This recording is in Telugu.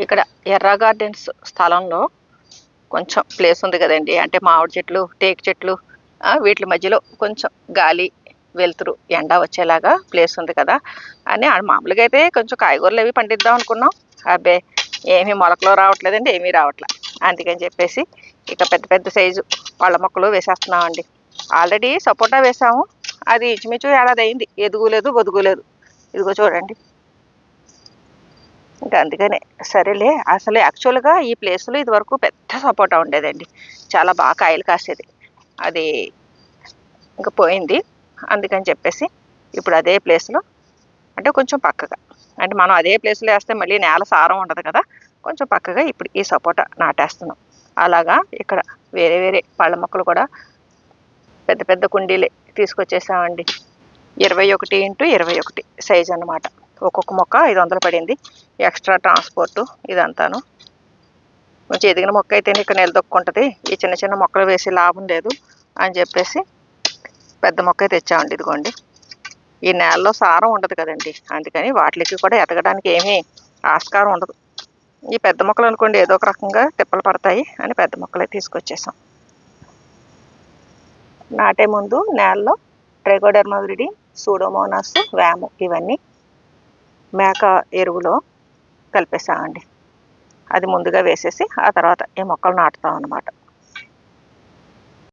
ఇక్కడ ఎర్ర గార్డెన్స్ స్థలంలో కొంచెం ప్లేస్ ఉంది కదండి. అంటే మామిడి చెట్లు, టేకు చెట్లు, వీటి మధ్యలో కొంచెం గాలి, వెలుతురు, ఎండ వచ్చేలాగా ప్లేస్ ఉంది కదా అని మామూలుగా అయితే కొంచెం కాయగూరలు అవి పండిద్దాం అనుకున్నాం. అబ్బే ఏమీ మొలకలు రావట్లేదండి, ఏమీ రావట్లేదు. అందుకని చెప్పేసి ఇక పెద్ద పెద్ద సైజు పళ్ళ మొక్కలు వేసేస్తున్నామండి. ఆల్రెడీ సపోటా వేసాము, అది ఇంచుమించు ఏడాది అయింది, ఎదుగులేదు బొదుగులేదు. ఇదిగో చూడండి. ఇంకా అందుకనే సరేలే. అసలు యాక్చువల్గా ఈ ప్లేస్లో ఇది వరకు పెద్ద సపోటా ఉండేదండి, చాలా బాగా కాయలు కాసేది. అది ఇంకా పోయింది. అందుకని చెప్పేసి ఇప్పుడు అదే ప్లేస్లో, అంటే కొంచెం పక్కగా, అంటే మనం అదే ప్లేస్లో వేస్తే మళ్ళీ నేల సారం ఉండదు కదా, కొంచెం పక్కగా ఇప్పుడు ఈ సపోటా నాటేస్తున్నాం. అలాగా ఇక్కడ వేరే వేరే పళ్ళ మొక్కలు కూడా పెద్ద పెద్ద కుండీలే తీసుకొచ్చేసామండి. 21x21 సైజ్ అన్నమాట. ఒక్కొక్క మొక్క 500 పడింది, ఎక్స్ట్రా ట్రాన్స్పోర్టు ఇదంతాను. కొంచెం ఎదిగిన మొక్క అయితేనే ఇక్కడ నిలదొక్కుంటుంది, ఈ చిన్న చిన్న మొక్కలు వేసి లాభం లేదు అని చెప్పేసి పెద్ద మొక్క తెచ్చామండి. ఇదిగోండి, ఈ నేలలో సారం ఉండదు కదండి, అందుకని వాటికి కూడా ఎదగడానికి ఏమీ ఆస్కారం ఉండదు. ఈ పెద్ద మొక్కలు అనుకోండి ఏదో ఒక రకంగా తిప్పలు పడతాయి అని పెద్ద మొక్కలే తీసుకొచ్చేసాం. నాటే ముందు నేలలో ట్రైకోడర్మా విరిడి, సూడోమోనాస్, వ్యాము ఇవన్నీ మేక ఎరువులో కలిపేసామండి. అది ముందుగా వేసేసి ఆ తర్వాత ఈ మొక్కలు నాటుతాం అన్నమాట.